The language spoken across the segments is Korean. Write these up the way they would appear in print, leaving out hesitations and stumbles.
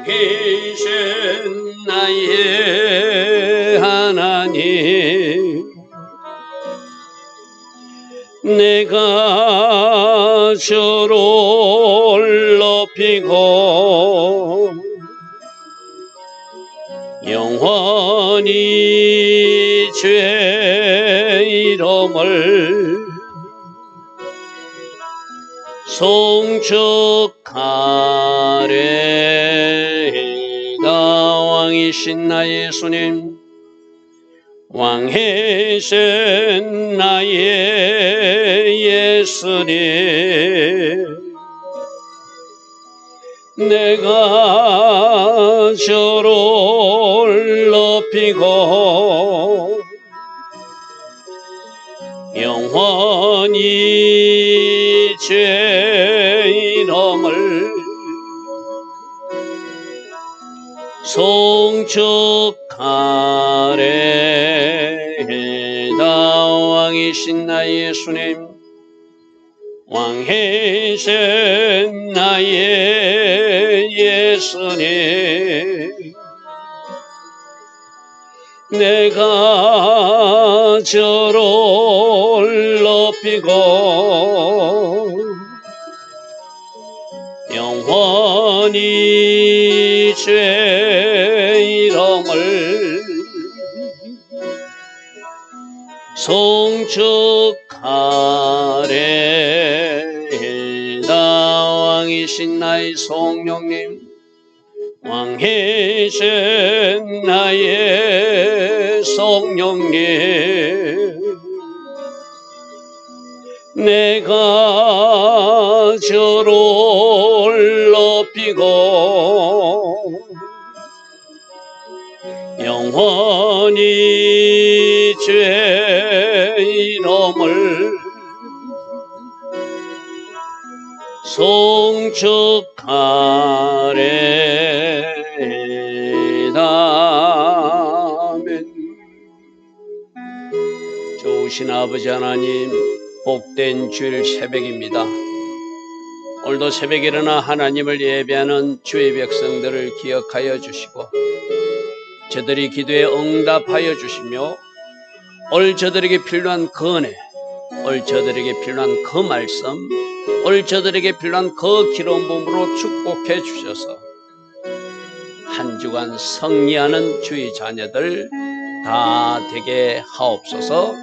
계신 나의 하나님, 내가 주를 높이고 영원히 주의 이름을 송축하리이다. 왕이신 나의 예수님, 왕이신 나의 예수님, 내가 주를 높이고 영원히 주의 이름을 송축하리이다. 왕이신 나의 예수님, 왕이신 나의 예수님, 내가 주를 높이고 영원히 주의 이름을 송축하리이다. 왕이신 나의 성령님, 왕이신 나의 성령님, 내가 주를 높이고 영원히 주의 이름을 송축하리이다. 아멘. 좋으신 아버지 하나님, 복된 주일 새벽입니다. 오늘도 새벽에 일어나 하나님을 예배하는 주의 백성들을 기억하여 주시고 저들이 기도에 응답하여 주시며 오늘 저들에게 필요한 그 은혜, 오늘 저들에게 필요한 그 말씀, 오늘 저들에게 필요한 그 기름 부음으로 축복해 주셔서 한 주간 승리하는 주의 자녀들 다 되게 하옵소서.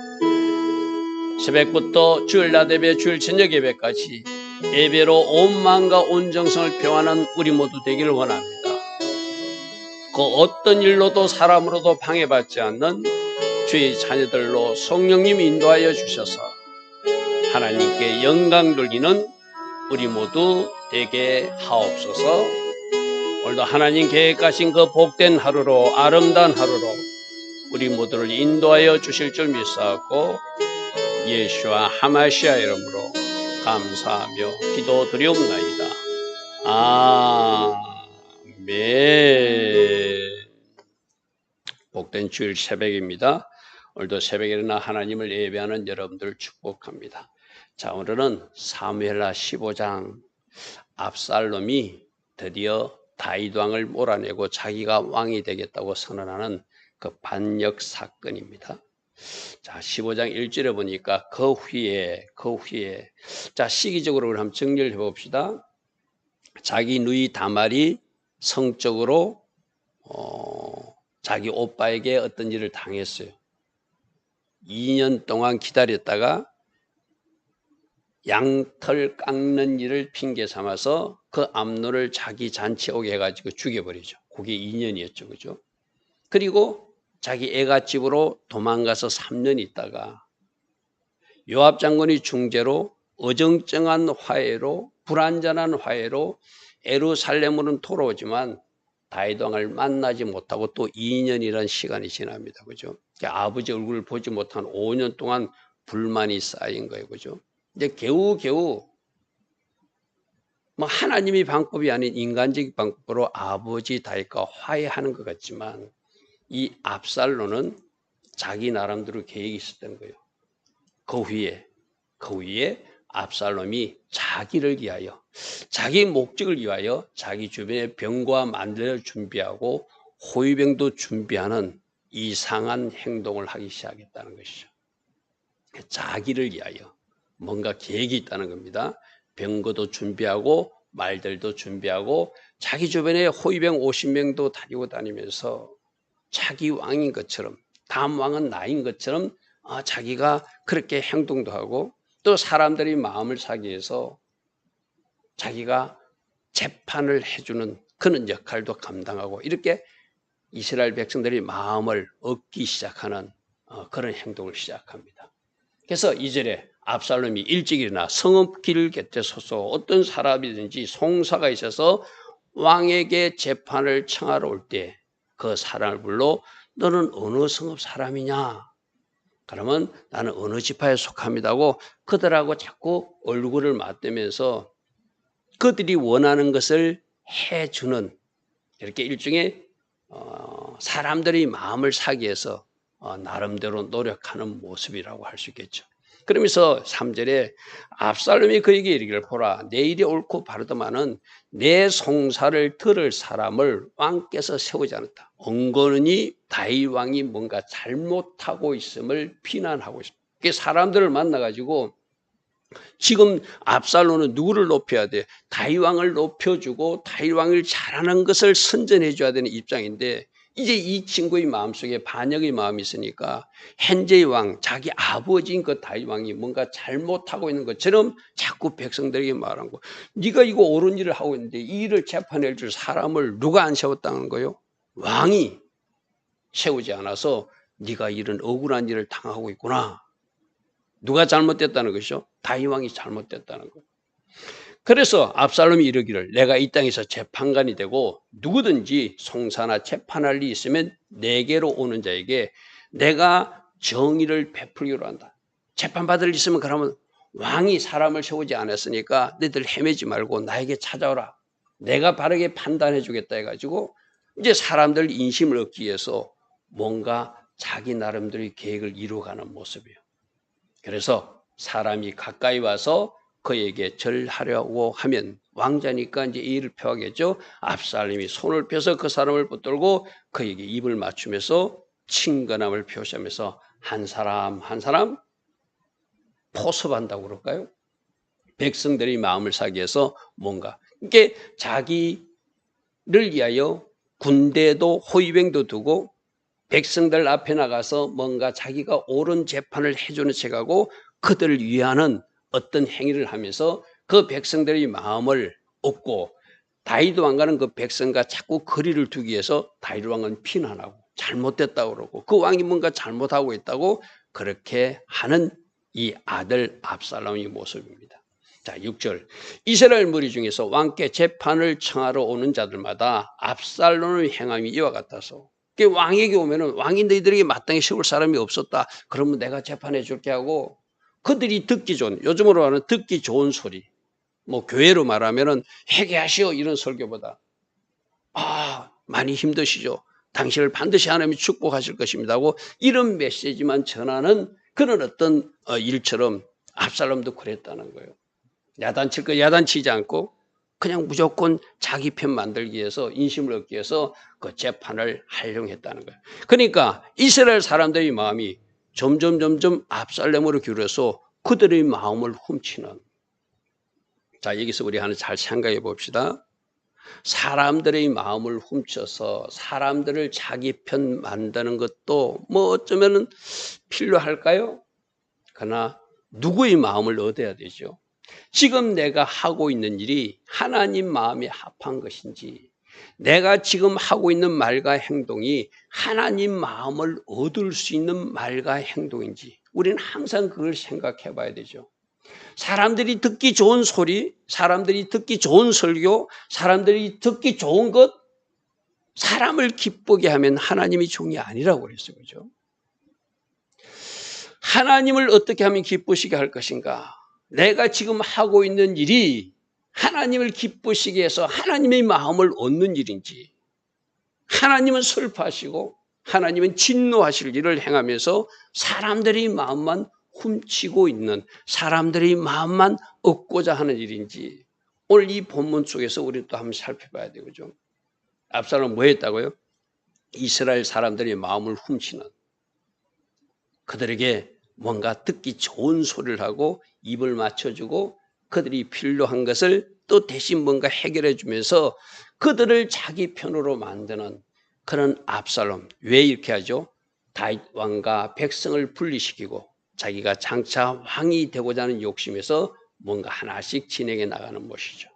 새벽부터 주일 낮 예배, 주일 저녁 예배까지 예배로 온 마음과 온 정성을 표하는 우리 모두 되기를 원합니다. 그 어떤 일로도 사람으로도 방해받지 않는 주의 자녀들로 성령님 인도하여 주셔서 하나님께 영광 돌리는 우리 모두 되게 하옵소서. 오늘도 하나님 계획하신 그 복된 하루로, 아름다운 하루로 우리 모두를 인도하여 주실 줄 믿사옵고 예수와 하마시아 이름으로 감사하며 기도드리옵나이다. 아멘. 복된 주일 새벽입니다. 오늘도 새벽에 일어나 하나님을 예배하는 여러분들 축복합니다. 자, 오늘은 사무엘하 15장 압살롬이 드디어 다윗 왕을 몰아내고 자기가 왕이 되겠다고 선언하는 그 반역 사건입니다. 자, 15장 1절에 보니까 그 후에 자, 시기적으로 한번 정리를 해봅시다. 자기 누이 다말이 성적으로 자기 오빠에게 어떤 일을 당했어요. 2년 동안 기다렸다가 양털 깎는 일을 핑계 삼아서 그 암노를 자기 잔치에 오게 해가지고 죽여버리죠. 그게 2년이었죠. 그죠? 그리고 자기 애가 집으로 도망가서 3년 있다가 요압 장군이 중재로 어정쩡한 화해로, 불완전한 화해로 예루살렘으로는 돌아오지만 다윗 왕을 만나지 못하고 또 2년이라는 시간이 지납니다. 그죠? 아버지 얼굴을 보지 못한 5년 동안 불만이 쌓인 거예요. 그죠? 이제 겨우겨우 뭐 하나님의 방법이 아닌 인간적인 방법으로 아버지 다윗과 화해하는 것 같지만 이 압살롬은 자기 나름대로 계획이 있었던 거예요. 그 후에 압살롬이 자기를 위하여 자기 목적을 위하여 자기 주변에 병과 만대를 준비하고 호위병도 준비하는 이상한 행동을 하기 시작했다는 것이죠. 자기를 위하여 뭔가 계획이 있다는 겁니다. 병거도 준비하고 말들도 준비하고 자기 주변에 호위병 50명도 다니고 다니면서 자기 왕인 것처럼, 다음 왕은 나인 것처럼 자기가 그렇게 행동도 하고, 또 사람들이 마음을 사기 위해서 자기가 재판을 해주는 그런 역할도 감당하고, 이렇게 이스라엘 백성들이 마음을 얻기 시작하는 그런 행동을 시작합니다. 그래서 2절에 압살롬이 일찍 일어나 성읍길 곁에 서서 어떤 사람이든지 송사가 있어서 왕에게 재판을 청하러 올 때 그 사람을 불러 너는 어느 성읍 사람이냐? 그러면 나는 어느 지파에 속합니다고 그들하고 자꾸 얼굴을 맞대면서 그들이 원하는 것을 해주는, 이렇게 일종의 사람들이 마음을 사기 위해서 나름대로 노력하는 모습이라고 할 수 있겠죠. 그러면서 3절에 압살롬이 그에게 이르기를 보라, 내 일이 옳고 바르더만은 내 송사를 들을 사람을 왕께서 세우지 않았다. 언거느니 다윗 왕이 뭔가 잘못하고 있음을 비난하고 있습니다. 사람들을 만나가지고 지금 압살롬은 누구를 높여야 돼? 다윗 왕을 높여주고 다윗 왕을 잘하는 것을 선전해 줘야 되는 입장인데, 이제 이 친구의 마음속에 반역의 마음이 있으니까 현재의 왕, 자기 아버지인 그 다윗 왕이 뭔가 잘못하고 있는 것처럼 자꾸 백성들에게 말한 거. 네가 이거 옳은 일을 하고 있는데 이 일을 재판해 줄 사람을 누가 안 세웠다는 거요? 왕이 세우지 않아서 네가 이런 억울한 일을 당하고 있구나. 누가 잘못됐다는 것이죠? 다윗 왕이 잘못됐다는 거. 그래서 압살롬이 이르기를 내가 이 땅에서 재판관이 되고 누구든지 송사나 재판할 일이 있으면 내게로 오는 자에게 내가 정의를 베풀기로 한다. 재판받을 일 있으면 그러면 왕이 사람을 세우지 않았으니까 너희들 헤매지 말고 나에게 찾아오라. 내가 바르게 판단해 주겠다 해가지고 이제 사람들 인심을 얻기 위해서 뭔가 자기 나름대로의 계획을 이루어가는 모습이에요. 그래서 사람이 가까이 와서 그에게 절하려고 하면 왕자니까 이제 예의를 표하겠죠. 압살롬이 손을 펴서 그 사람을 붙들고 그에게 입을 맞추면서 친근함을 표시하면서 한 사람 한 사람 포섭한다고 그럴까요? 백성들의 마음을 사기 위해서 뭔가 이게 자기를 위하여 군대도 호위병도 두고 백성들 앞에 나가서 뭔가 자기가 옳은 재판을 해주는 척하고 그들을 위하는 어떤 행위를 하면서 그 백성들의 마음을 얻고, 다윗 왕과는 그 백성과 자꾸 거리를 두기 위해서 다윗 왕은 비난하고 잘못됐다고 그러고 그 왕이 뭔가 잘못하고 있다고 그렇게 하는 이 아들 압살롬의 모습입니다. 자, 6절. 이스라엘 무리 중에서 왕께 재판을 청하러 오는 자들마다 압살롬의 행함이 이와 같아서, 왕에게 오면은 왕이 너희들에게 마땅히 세울 사람이 없었다. 그러면 내가 재판해 줄게 하고 그들이 듣기 좋은, 요즘으로 하는 듣기 좋은 소리, 뭐 교회로 말하면은 회개하시오 이런 설교보다 많이 힘드시죠. 당신을 반드시 하나님이 축복하실 것입니다 하고 이런 메시지만 전하는 그런 어떤 일처럼 압살롬도 그랬다는 거예요. 야단칠 거 야단치지 않고 그냥 무조건 자기 편 만들기 위해서, 인심을 얻기 위해서 그 재판을 하려고 했다는 거예요. 그러니까 이스라엘 사람들의 마음이 점점 압살롬으로 기울어서 그들의 마음을 훔치는. 자, 여기서 우리 하나 잘 생각해 봅시다. 사람들의 마음을 훔쳐서 사람들을 자기 편 만드는 것도 뭐 어쩌면은 필요할까요? 그러나 누구의 마음을 얻어야 되죠? 지금 내가 하고 있는 일이 하나님 마음에 합한 것인지, 내가 지금 하고 있는 말과 행동이 하나님 마음을 얻을 수 있는 말과 행동인지 우리는 항상 그걸 생각해 봐야 되죠. 사람들이 듣기 좋은 소리, 사람들이 듣기 좋은 설교, 사람들이 듣기 좋은 것, 사람을 기쁘게 하면 하나님이 종이 아니라고 그랬어요. 그죠? 하나님을 어떻게 하면 기쁘시게 할 것인가? 내가 지금 하고 있는 일이 하나님을 기쁘시게 해서 하나님의 마음을 얻는 일인지, 하나님은 슬퍼하시고 하나님은 진노하실 일을 행하면서 사람들의 마음만 훔치고 있는, 사람들의 마음만 얻고자 하는 일인지, 오늘 이 본문 속에서 우리 또 한번 살펴봐야 되죠. 압살롬은 뭐 했다고요? 이스라엘 사람들의 마음을 훔치는, 그들에게 뭔가 듣기 좋은 소리를 하고 입을 맞춰주고 그들이 필요한 것을 또 대신 뭔가 해결해 주면서 그들을 자기 편으로 만드는 그런 압살롬. 왜 이렇게 하죠? 다윗 왕과 백성을 분리시키고 자기가 장차 왕이 되고자 하는 욕심에서 뭔가 하나씩 진행해 나가는 것이죠.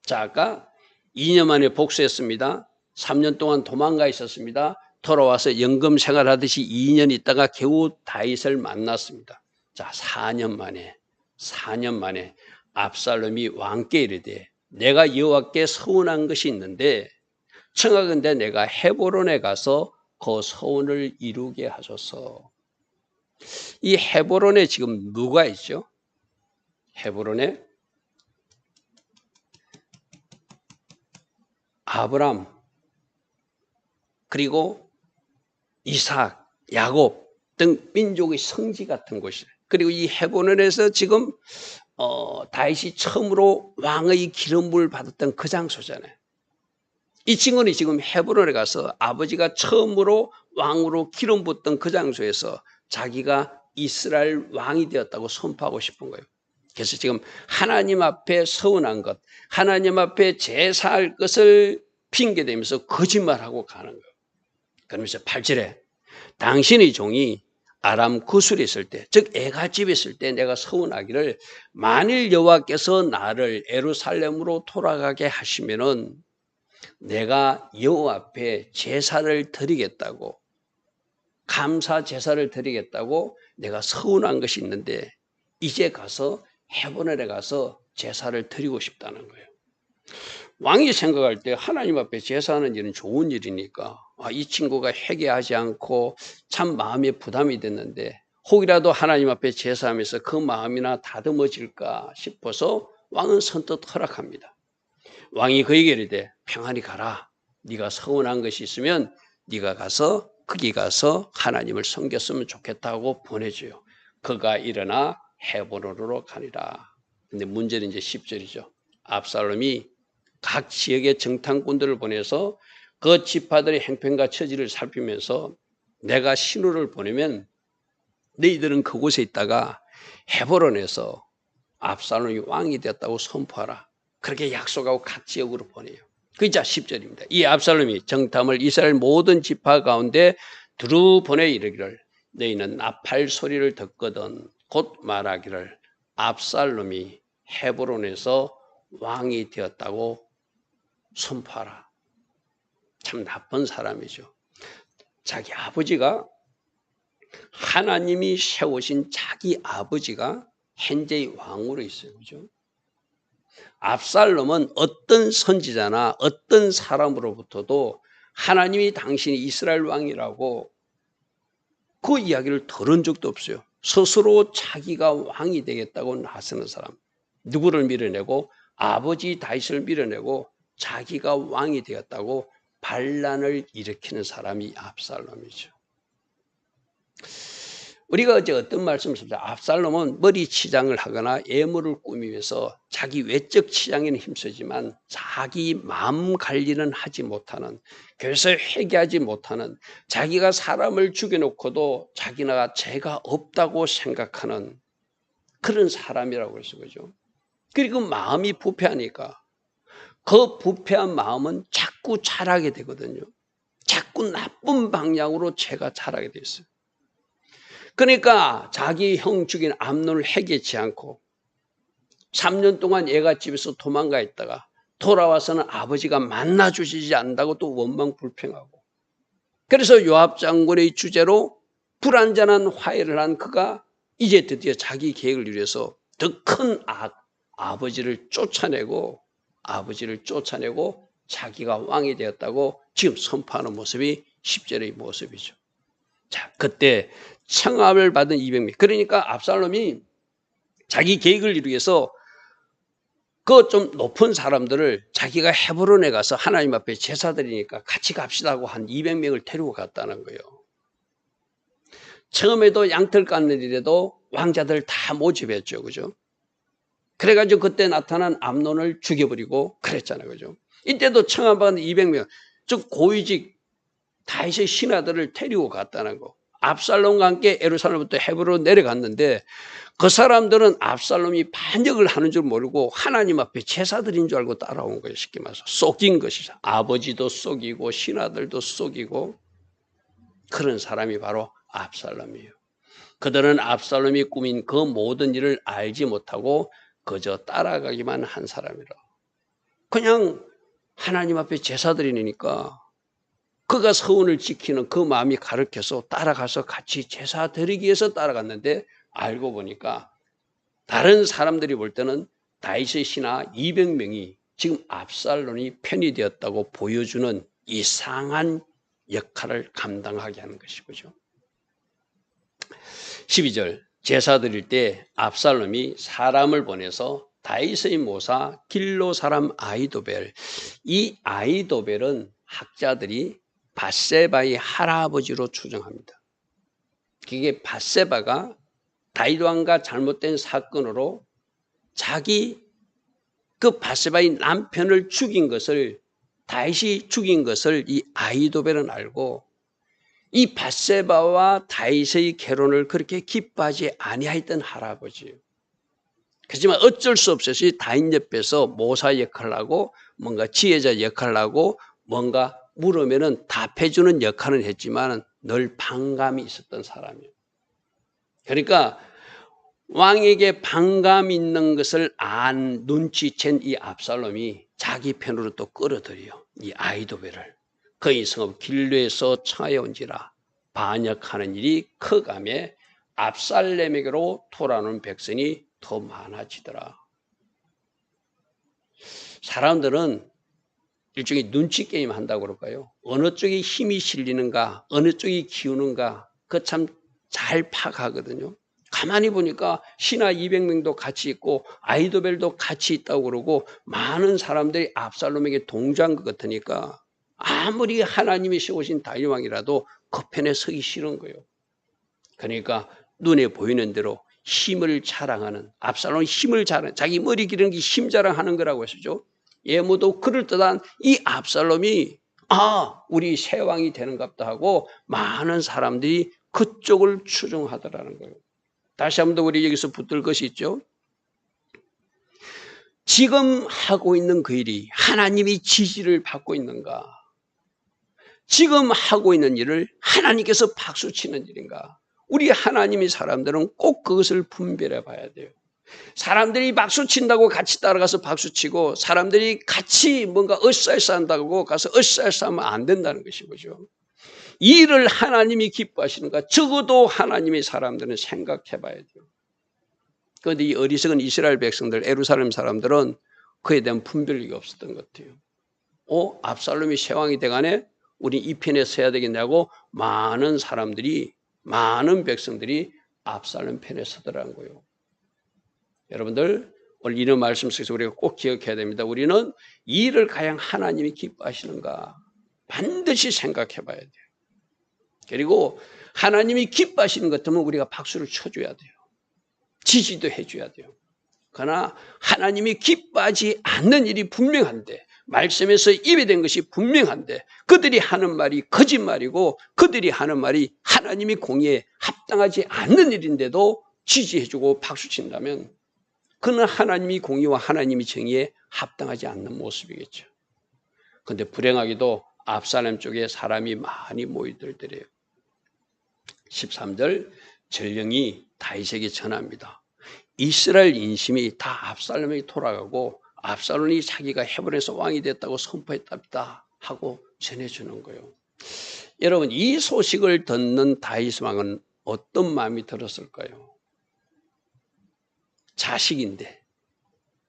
자, 아까 2년 만에 복수했습니다. 3년 동안 도망가 있었습니다. 돌아와서 연금 생활하듯이 2년 있다가 겨우 다윗을 만났습니다. 자, 4년 만에 압살롬이 왕께 이르되 내가 여호와께 서운한 것이 있는데 청하건대 내가 헤브론에 가서 그 서운을 이루게 하소서. 이 헤브론에 지금 누가 있죠? 헤브론에 아브람, 그리고 이삭, 야곱 등 민족의 성지 같은 곳이에요. 그리고 이 헤브론에서 지금 다윗이 처음으로 왕의 기름부를 받았던 그 장소잖아요. 이 친구는 지금 헤브론에 가서 아버지가 처음으로 왕으로 기름 붓던 그 장소에서 자기가 이스라엘 왕이 되었다고 선포하고 싶은 거예요. 그래서 지금 하나님 앞에 서운한 것, 하나님 앞에 제사할 것을 핑계대면서 거짓말하고 가는 거예요. 그러면서 8절에 당신의 종이 아람 구술에 있을 때, 즉 애가집에 있을 때 내가 서운하기를 만일 여호와께서 나를 예루살렘으로 돌아가게 하시면은 내가 여호와 앞에 제사를 드리겠다고, 감사 제사를 드리겠다고 내가 서운한 것이 있는데 이제 가서 헤브론에 가서 제사를 드리고 싶다는 거예요. 왕이 생각할 때 하나님 앞에 제사하는 일은 좋은 일이니까 이 친구가 회개하지 않고 참 마음에 부담이 됐는데 혹이라도 하나님 앞에 제사하면서 그 마음이나 다듬어질까 싶어서 왕은 선뜻 허락합니다. 왕이 그에게 이르되 평안히 가라. 네가 서운한 것이 있으면 네가 가서 거기 가서 하나님을 섬겼으면 좋겠다고 보내줘요. 그가 일어나 헤브론으로 가니라. 근데 문제는 이제 10절이죠. 압살롬이 각 지역의 정탐꾼들을 보내서 그 지파들의 행편과 처지를 살피면서 내가 신호를 보내면 너희들은 그곳에 있다가 헤브론에서 압살롬이 왕이 되었다고 선포하라. 그렇게 약속하고 각 지역으로 보내요. 그자 10절입니다. 이 압살롬이 정탐을 이스라엘 모든 지파 가운데 두루 보내 이르기를 너희는 나팔 소리를 듣거든 곧 말하기를 압살롬이 헤브론에서 왕이 되었다고 선포하라. 참 나쁜 사람이죠. 자기 아버지가, 하나님이 세우신 자기 아버지가 현재의 왕으로 있어요. 그죠? 압살롬은 어떤 선지자나 어떤 사람으로부터도 하나님이 당신이 이스라엘 왕이라고 그 이야기를 들은 적도 없어요. 스스로 자기가 왕이 되겠다고 나서는 사람. 누구를 밀어내고 아버지 다윗을 밀어내고 자기가 왕이 되었다고 반란을 일으키는 사람이 압살롬이죠. 우리가 어제 어떤 말씀을 했습니까? 압살롬은 머리 치장을 하거나 예물을 꾸미면서 자기 외적 치장에는 힘쓰지만 자기 마음 관리는 하지 못하는, 그래서 회개하지 못하는, 자기가 사람을 죽여놓고도 자기가 죄가 없다고 생각하는 그런 사람이라고 해서 그죠. 그리고 마음이 부패하니까 그 부패한 마음은 자꾸 자라게 되거든요. 자꾸 나쁜 방향으로 죄가 자라게 돼 있어요. 그러니까 자기 형 죽인 암논을 해결치 않고 3년 동안 애가집에서 도망가 있다가 돌아와서는 아버지가 만나주시지 않는다고 또 원망불평하고, 그래서 요압 장군의 주제로 불완전한 화해를 한 그가 이제 드디어 자기 계획을 이루어서 더 큰 아버지를 쫓아내고 자기가 왕이 되었다고 지금 선포하는 모습이 10절의 모습이죠. 자, 그때 청함을 받은 200명. 그러니까 압살롬이 자기 계획을 이루기 위해서 그 좀 높은 사람들을 자기가 헤브론에 가서 하나님 앞에 제사 드리니까 같이 갑시다 하고 한 200명을 데리고 갔다는 거예요. 처음에도 양털 깎는 일에도 왕자들 다 모집했죠. 그죠? 그래가지고 그때 나타난 암논을 죽여버리고 그랬잖아요. 그죠? 이때도 청함반 200명, 즉 고위직 다윗의 신하들을 데리고 갔다는 거. 압살롬과 함께 예루살렘부터 헤브론으로 내려갔는데 그 사람들은 압살롬이 반역을 하는 줄 모르고 하나님 앞에 제사드린 줄 알고 따라온 거예요. 쉽게 말해서 속인 것이죠. 아버지도 속이고 신하들도 속이고 그런 사람이 바로 압살롬이에요. 그들은 압살롬이 꾸민 그 모든 일을 알지 못하고 그저 따라가기만 한 사람이라. 그냥 하나님 앞에 제사드리니까 그가 서원을 지키는 그 마음이 가르쳐서 따라가서 같이 제사 드리기 위해서 따라갔는데 알고 보니까 다른 사람들이 볼 때는 다윗의 신하 200명이 지금 압살롬이 편이 되었다고 보여주는 이상한 역할을 감당하게 하는 것이죠. 12절 제사 드릴 때 압살롬이 사람을 보내서 다윗의 모사 길로 사람 아히도벨, 이 아히도벨은 학자들이 밧세바의 할아버지로 추정합니다. 그게 밧세바가 다윗 왕과 잘못된 사건으로 자기 그 밧세바의 남편을 죽인 것을 다윗이 죽인 것을 이 아히도벨은 알고 이 밧세바와 다윗의 결혼을 그렇게 기뻐하지 아니하였던 할아버지예요. 그렇지만 어쩔 수 없이 다윗 옆에서 모사 역할을 하고 뭔가 지혜자 역할을 하고 뭔가 물으면은 답해주는 역할은 했지만 늘 반감이 있었던 사람이에요. 그러니까 왕에게 반감 있는 것을 눈치챈 이 압살롬이 자기 편으로 또 끌어들여 이 아히도벨을 그의 성읍 길르에서 청하에 온지라 반역하는 일이 커감에 압살롬에게로 돌아오는 백성이 더 많아지더라. 사람들은 일종의 눈치 게임 한다고 그럴까요? 어느 쪽에 힘이 실리는가, 어느 쪽이 기우는가, 그거 참 잘 파악하거든요. 가만히 보니까 신하 200명도 같이 있고 아히도벨도 같이 있다고 그러고 많은 사람들이 압살롬에게 동조한 것 같으니까 아무리 하나님이 세우신 다윗 왕이라도 그 편에 서기 싫은 거예요. 그러니까 눈에 보이는 대로 힘을 자랑하는, 압살롬 힘을 자랑, 자기 머리 기르는 게 힘 자랑하는 거라고 했었죠. 예모도 그럴듯한 이 압살롬이 우리 새 왕이 되는갑다 하고 많은 사람들이 그쪽을 추종하더라는 거예요. 다시 한번 더 우리 여기서 붙들 것이 있죠. 지금 하고 있는 그 일이 하나님이 지지를 받고 있는가? 지금 하고 있는 일을 하나님께서 박수치는 일인가? 우리 하나님의 사람들은 꼭 그것을 분별해 봐야 돼요. 사람들이 박수친다고 같이 따라가서 박수치고 사람들이 같이 뭔가 으쌰으쌰한다고 가서 으쌰으쌰하면 안 된다는 것이죠. 이 일을 하나님이 기뻐하시는가? 적어도 하나님의 사람들은 생각해 봐야 돼요. 그런데 이 어리석은 이스라엘 백성들, 예루살렘 사람들은 그에 대한 분별력이 없었던 것 같아요. 압살롬이 새 왕이 돼가네? 우리 이 편에 서야 되겠냐고 많은 사람들이, 많은 백성들이 압살롬 편에 서더라는 거예요. 여러분들 오늘 이런 말씀 속에서 우리가 꼭 기억해야 됩니다. 우리는 이 일을 과연 하나님이 기뻐하시는가 반드시 생각해 봐야 돼요. 그리고 하나님이 기뻐하시는 것 같으면 우리가 박수를 쳐줘야 돼요. 지지도 해줘야 돼요. 그러나 하나님이 기뻐하지 않는 일이 분명한데 말씀에서 입에 된 것이 분명한데 그들이 하는 말이 거짓말이고 그들이 하는 말이 하나님이 공의에 합당하지 않는 일인데도 지지해주고 박수친다면 그는 하나님이 공의와 하나님이 정의에 합당하지 않는 모습이겠죠. 그런데 불행하게도 압살롬 쪽에 사람이 많이 모이들더래요. 13절 전령이 다윗에게 전합니다. 이스라엘 인심이 다 압살롬에게 돌아가고 압살롬이 자기가 헤브론에서 왕이 됐다고 선포했답니다 하고 전해주는 거예요. 여러분 이 소식을 듣는 다윗 왕은 어떤 마음이 들었을까요? 자식인데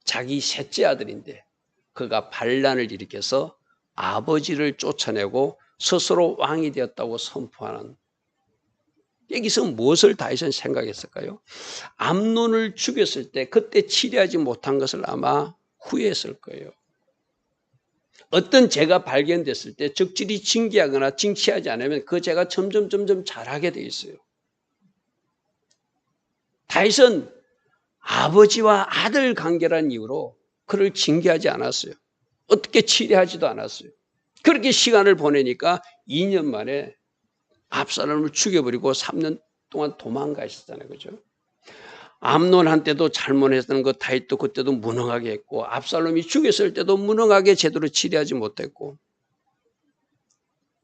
자기 셋째 아들인데 그가 반란을 일으켜서 아버지를 쫓아내고 스스로 왕이 되었다고 선포하는, 여기서 무엇을 다윗은 생각했을까요? 암논을 죽였을 때 그때 치료하지 못한 것을 아마 후회했을 거예요. 어떤 죄가 발견됐을 때 적절히 징계하거나 징치하지 않으면 그 죄가 점점 자라게 돼 있어요. 다윗은 아버지와 아들 관계라는 이유로 그를 징계하지 않았어요. 어떻게 치료하지도 않았어요. 그렇게 시간을 보내니까 2년 만에 압살롬을 죽여버리고 3년 동안 도망가셨잖아요. 그죠? 암논한테도 잘못했던 거 다윗도 그때도 무능하게 했고, 압살롬이 죽였을 때도 무능하게 제대로 치료하지 못했고,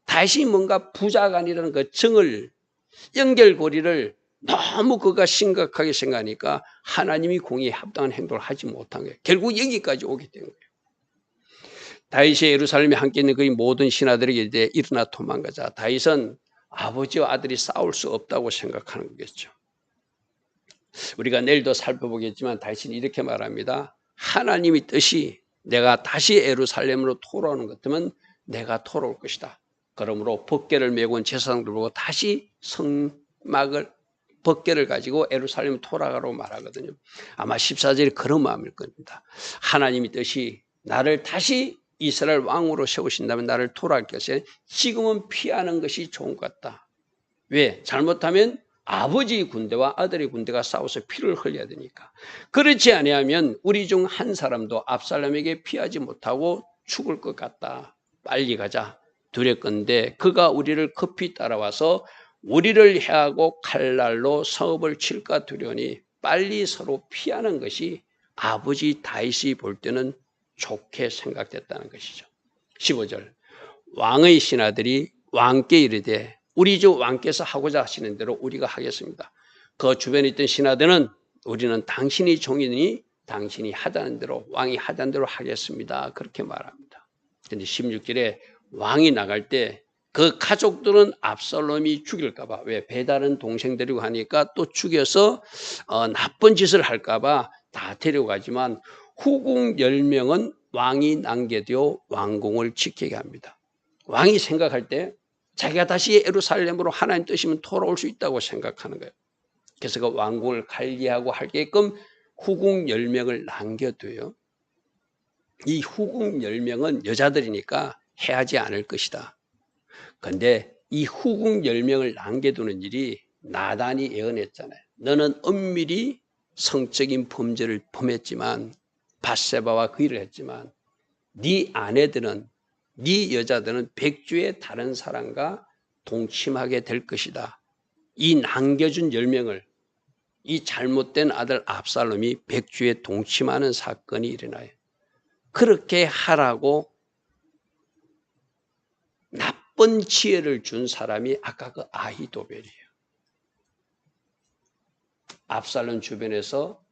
다시 뭔가 부자간이라는 그 정을, 연결고리를 너무 그가 심각하게 생각하니까 하나님이 공의에 합당한 행동을 하지 못한 거예요. 결국 여기까지 오게 된 거예요. 다윗이 예루살렘에 함께 있는 그의 모든 신하들에게 이제 일어나 도망가자. 다윗은 아버지와 아들이 싸울 수 없다고 생각하는 거겠죠. 우리가 내일도 살펴보겠지만 다윗은 이렇게 말합니다. 하나님의 뜻이 내가 다시 예루살렘으로 돌아오는 것 같으면 내가 돌아올 것이다. 그러므로 벗개를 메고 온 제사장들 보고 다시 성막을 벗개를 가지고 예루살렘에 돌아가라고 말하거든요. 아마 14절이 그런 마음일 겁니다. 하나님의 뜻이 나를 다시 이스라엘 왕으로 세우신다면 나를 돌아갈 것에 지금은 피하는 것이 좋은 것 같다. 왜? 잘못하면 아버지 군대와 아들의 군대가 싸워서 피를 흘려야 되니까. 그렇지 아니하면 우리 중 한 사람도 압살롬에게 피하지 못하고 죽을 것 같다. 빨리 가자. 두렵건대 그가 우리를 급히 따라와서 우리를 해하고 칼날로 성읍을 칠까 두려우니 빨리 서로 피하는 것이 아버지 다윗이 볼 때는 좋게 생각됐다는 것이죠. 15절 왕의 신하들이 왕께 이르되 우리 주 왕께서 하고자 하시는 대로 우리가 하겠습니다. 그 주변에 있던 신하들은 우리는 당신이 종이니 당신이 하자는 대로 왕이 하자는 대로 하겠습니다. 그렇게 말합니다. 그런데 16절에 왕이 나갈 때 그 가족들은 압살롬이 죽일까 봐, 왜 배다른 동생 데리고 하니까 또 죽여서 나쁜 짓을 할까 봐 다 데려가지만 후궁 10명은 왕이 남겨두어 왕궁을 지키게 합니다. 왕이 생각할 때 자기가 다시 예루살렘으로 하나님 뜻이면 돌아올 수 있다고 생각하는 거예요. 그래서 그 왕궁을 관리하고 하게끔 후궁 10명을 남겨둬요. 이 후궁 10명은 여자들이니까 해하지 않을 것이다. 그런데 이 후궁 10명을 남겨두는 일이 나단이 예언했잖아요. 너는 엄밀히 성적인 범죄를 범했지만 밧세바와 그 일을 했지만 네 아내들은 네 여자들은 백주의 다른 사람과 동침하게 될 것이다. 이 남겨준 10명을 이 잘못된 아들 압살롬이 백주에 동침하는 사건이 일어나요. 그렇게 하라고 나쁜 지혜를 준 사람이 아까 그 아히도벨이에요. 압살롬 주변에서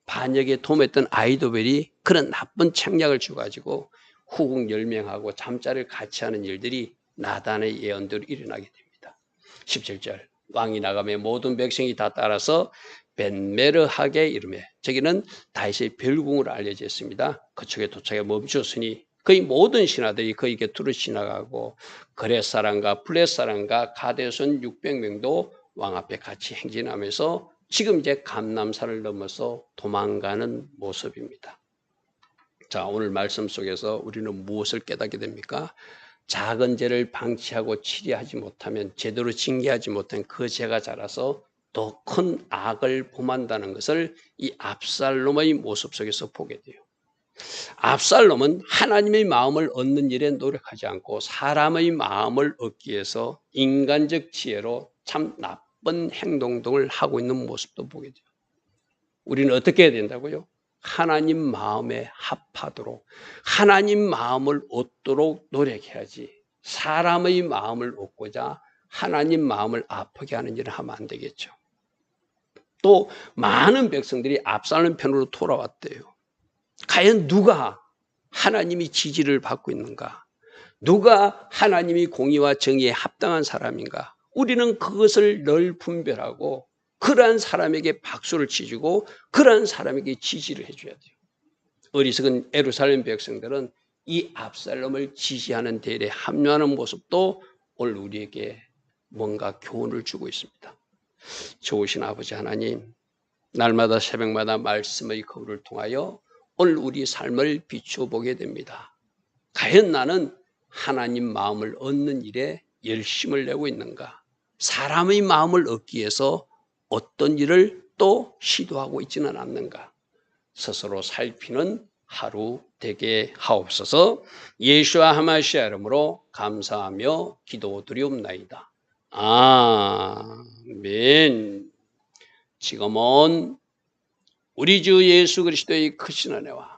반역에 도움했던 아히도벨이 그런 나쁜 책략을 줘가지고 후궁 10명하고 잠자리를 같이 하는 일들이 나단의 예언대로 일어나게 됩니다. 17절 왕이 나가며 모든 백성이 다 따라서 벤메르하게 이르매 저기는 다윗의 별궁으로 알려져 있습니다. 그쪽에 도착해 멈췄으니 그의 모든 신하들이 그의 곁으로 지나가고 그렛 사람과 블렛 사람과 가데손 600명도 왕 앞에 같이 행진하면서 지금 이제 감람산을 넘어서 도망가는 모습입니다. 자, 오늘 말씀 속에서 우리는 무엇을 깨닫게 됩니까? 작은 죄를 방치하고 치료하지 못하면 제대로 징계하지 못한 그 죄가 자라서 더 큰 악을 범한다는 것을 이 압살롬의 모습 속에서 보게 돼요. 압살롬은 하나님의 마음을 얻는 일에 노력하지 않고 사람의 마음을 얻기 위해서 인간적 지혜로 참 나쁜 행동 등을 하고 있는 모습도 보게 돼요. 우리는 어떻게 해야 된다고요? 하나님 마음에 합하도록 하나님 마음을 얻도록 노력해야지 사람의 마음을 얻고자 하나님 마음을 아프게 하는 일을 하면 안 되겠죠. 또 많은 백성들이 압살롬 편으로 돌아왔대요. 과연 누가 하나님이 지지를 받고 있는가? 누가 하나님이 공의와 정의에 합당한 사람인가? 우리는 그것을 늘 분별하고 그러한 사람에게 박수를 치주고 그러한 사람에게 지지를 해줘야 돼요. 어리석은 예루살렘 백성들은 이 압살롬을 지지하는 대회에 합류하는 모습도 오늘 우리에게 뭔가 교훈을 주고 있습니다. 좋으신 아버지 하나님, 날마다 새벽마다 말씀의 거울을 통하여 오늘 우리 삶을 비춰보게 됩니다. 과연 나는 하나님 마음을 얻는 일에 열심을 내고 있는가? 사람의 마음을 얻기 위해서 어떤 일을 또 시도하고 있지는 않는가? 스스로 살피는 하루 되게 하옵소서. 예수와 하마시아 이름으로 감사하며 기도드리옵나이다. 아멘. 지금은 우리 주 예수 그리스도의 크신 은혜와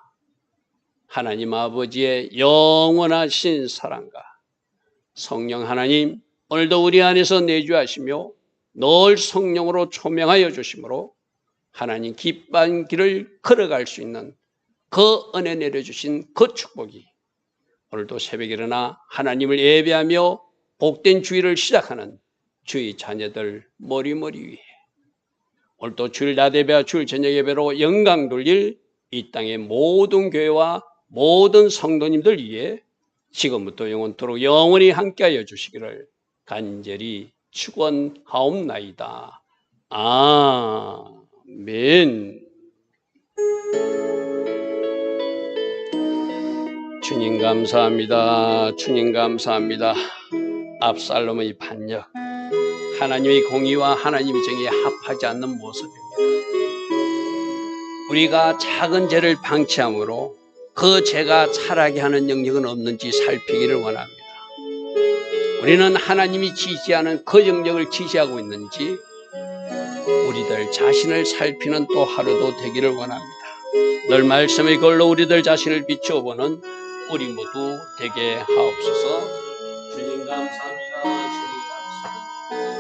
하나님 아버지의 영원하신 사랑과 성령 하나님 오늘도 우리 안에서 내주하시며 늘 성령으로 초명하여 주심으로 하나님 기쁜 길을 걸어갈 수 있는 그 은혜 내려주신 그 축복이 오늘도 새벽에 일어나 하나님을 예배하며 복된 주일을 시작하는 주의 자녀들 머리머리 위에 오늘도 주일 낮 예배와 주일 저녁 예배로 영광 돌릴 이 땅의 모든 교회와 모든 성도님들 위해 지금부터 영원토록 영원히 함께하여 주시기를 간절히 축원하옵나이다. 아멘. 주님 감사합니다. 주님 감사합니다. 압살롬의 반역, 하나님의 공의와 하나님의 정의에 합하지 않는 모습입니다. 우리가 작은 죄를 방치함으로 그 죄가 자라게 하는 영역은 없는지 살피기를 원합니다. 우리는 하나님이 지시하는 그 영역을 지시하고 있는지 우리들 자신을 살피는 또 하루도 되기를 원합니다. 늘 말씀의 걸로 우리들 자신을 비추어보는 우리 모두 되게 하옵소서. 주님 감사합니다. 주님 감사합니다.